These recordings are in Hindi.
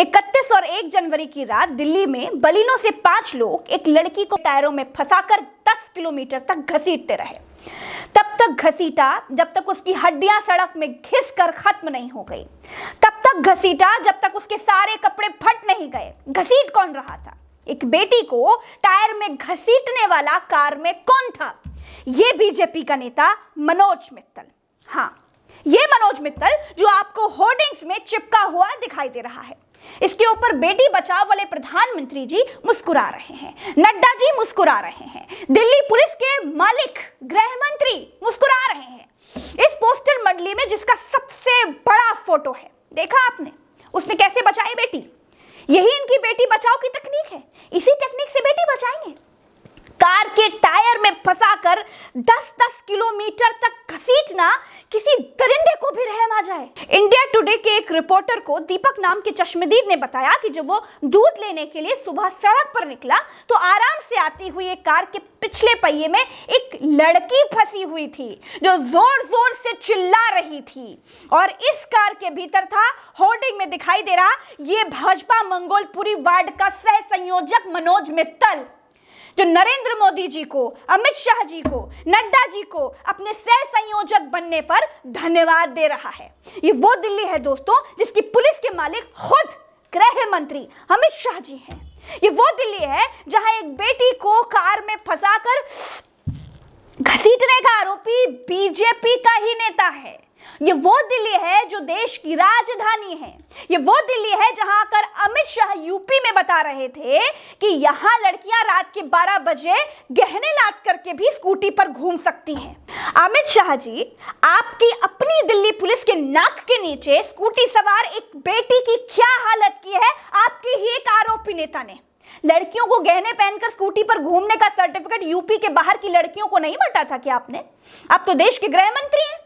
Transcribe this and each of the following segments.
31 और 1 जनवरी की रात दिल्ली में बलिनो से 5 लोग एक लड़की को टायरों में फंसाकर 10 किलोमीटर तक घसीटते रहे। तब तक घसीटा जब तक उसकी हड्डियां सड़क में घिस कर खत्म नहीं हो गई। तब तक घसीटा जब तक उसके सारे कपड़े फट नहीं गए। घसीट कौन रहा था? एक बेटी को टायर में घसीटने वाला कार में कौन था? ये बीजेपी का नेता मनोज मित्तल। हाँ, ये मनोज मित्तल जो आपको होर्डिंग्स में चिपका हुआ दिखाई दे रहा है। इसके ऊपर बेटी बचाओ वाले प्रधानमंत्री जी मुस्कुरा रहे हैं, नड्डा जी मुस्कुरा रहे हैं, दिल्ली पुलिस के मालिक गृह मंत्री मुस्कुरा रहे हैं। इस पोस्टर मंडली में जिसका सबसे बड़ा फोटो है, देखा आपने उसने कैसे बचाई बेटी? यही इनकी बेटी बचाओ की तकनीक है। इसी टेक्निक से बेटी बचाएंगे। कार के टायर में फंसाकर 10-10 किलोमीटर तक घसीटना किसी दरिंदे को भी रहम आ जाए। इंडिया टुडे के एक रिपोर्टर को दीपक नाम के चश्मदीद ने बताया कि जब वो दूध लेने के लिए सुबह सड़क पर निकला तो आराम से आती हुई एक कार के पिछले पहिए में एक लड़की फंसी हुई थी जो जोर जोर से चिल्ला रही थी। और इस कार के भीतर था, होर्डिंग में दिखाई दे रहा, ये भाजपा मंगोलपुरी वार्ड का सह संयोजक मनोज मित्तल, जो नरेंद्र मोदी जी को, अमित शाह जी को, नड्डा जी को अपने सह संयोजक बनने पर धन्यवाद दे रहा है। ये वो दिल्ली है दोस्तों जिसकी पुलिस के मालिक खुद गृह मंत्री अमित शाह जी हैं। ये वो दिल्ली है जहां एक बेटी को कार में फंसाकर घसीटने का आरोपी बीजेपी का ही नेता है। ये वो दिल्ली है जो देश की राजधानी है। ये वो दिल्ली है जहां आकर अमित शाह यूपी में बता रहे थे कि यहां लड़कियां रात के 12 बजे गहने लाद करके भी स्कूटी पर घूम सकती हैं। अमित शाह जी, आपकी अपनी दिल्ली पुलिस के नाक के नीचे स्कूटी सवार एक बेटी की क्या हालत की है आपके ही एक आरोपी नेता ने। लड़कियों को गहने पहनकर स्कूटी पर घूमने का सर्टिफिकेट यूपी के बाहर की लड़कियों को नहीं बांटा था क्या आपने? आप तो देश के गृह मंत्री हैं।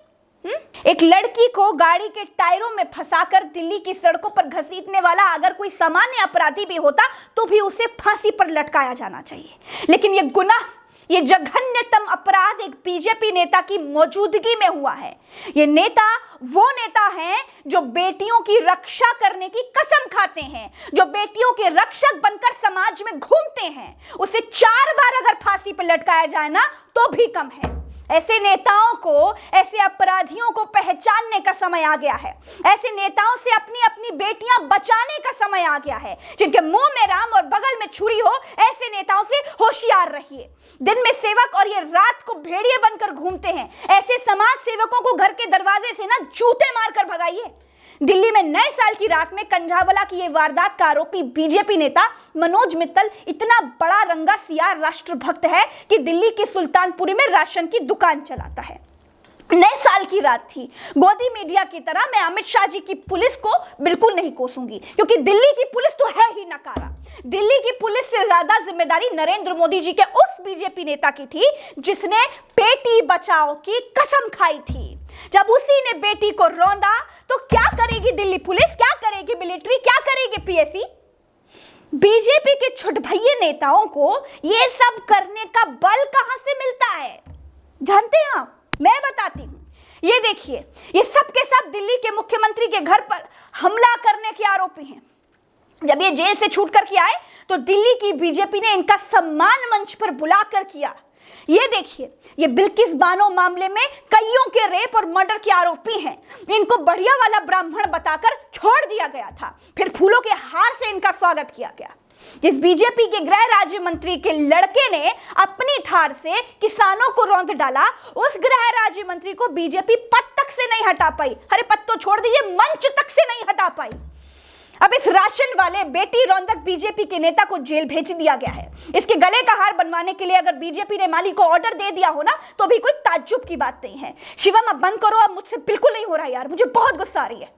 एक लड़की को गाड़ी के टायरों में फंसाकर दिल्ली की सड़कों पर घसीटने वाला अगर कोई सामान्य अपराधी भी होता तो भी उसे फांसी पर लटकाया जाना चाहिए। लेकिन ये गुनाह, ये जघन्यतम अपराध एक बीजेपी नेता की मौजूदगी में हुआ है। ये नेता वो नेता हैं जो बेटियों की रक्षा करने की कसम खाते हैं, जो बेटियों के रक्षक बनकर समाज में घूमते हैं। उसे 4 बार अगर फांसी पर लटकाया जाए ना तो भी कम है। ऐसे नेताओं को, ऐसे अपराधियों को पहचानने का समय आ गया है। ऐसे नेताओं से अपनी अपनी बेटियां बचाने का समय आ गया है। जिनके मुंह में राम और बगल में छुरी हो, ऐसे नेताओं से होशियार रहिए। दिन में सेवक और ये रात को भेड़िए बनकर घूमते हैं। ऐसे समाज सेवकों को घर के दरवाजे से ना जूते मारकर भगाइए। दिल्ली में नए साल की रात में कंझावला की ये वारदात का आरोपी बीजेपी नेता मनोज मित्तल इतना बड़ा रंगा सियार राष्ट्रभक्त है कि दिल्ली की सुल्तानपुरी में राशन की दुकान चलाता है। नए साल की रात थी। गोदी मीडिया की तरह मैं अमित शाह जी की पुलिस को बिल्कुल नहीं कोसूंगी, क्योंकि दिल्ली की पुलिस तो है ही नकारा। दिल्ली की पुलिस से ज्यादा जिम्मेदारी नरेंद्र मोदी जी के उस बीजेपी नेता की थी जिसने बेटी बचाओ की कसम खाई थी। जब उसी ने बेटी को रौंदा तो क्या करेगी दिल्ली पुलिस, क्या करेगी मिलिट्री, क्या करेगी पीएसी? बीजेपी के छुटभैये नेताओं को यह सब करने का बल कहां से मिलता है जानते हैं आप? मैं बताती हूं। ये देखिए, ये सब के सब दिल्ली के मुख्यमंत्री के घर पर हमला करने के आरोपी हैं। जब ये जेल से छूट कर के आए तो दिल्ली की बीजेपी ने इनका सम्मान मंच पर बुलाकर किया। ये देखिए, ये बिल्किस बानो मामले में कईयों के रेप और मर्डर के आरोपी हैं। इनको बढ़िया वाला ब्राह्मण बताकर छोड़ दिया गया था, फिर फूलों के हार से इनका स्वागत किया गया। जिस बीजेपी के गृह राज्य मंत्री के लड़के ने अपनी थार से किसानों को रौंद डाला, उस गृह राज्य मंत्री को बीजेपी पद तक से नहीं हटा पाई। अरे पद तो छोड़ दीजिए, मंच तक से नहीं हटा पाई। अब इस राशन वाले बेटी रौंदक बीजेपी के नेता को जेल भेज दिया गया है। इसके गले का हार बनवाने के लिए अगर बीजेपी ने माली को ऑर्डर दे दिया हो ना तो भी कोई ताज्जुब की बात नहीं है। शिवम अब बंद करो, अब मुझसे बिल्कुल नहीं हो रहा यार, मुझे बहुत गुस्सा आ रही है।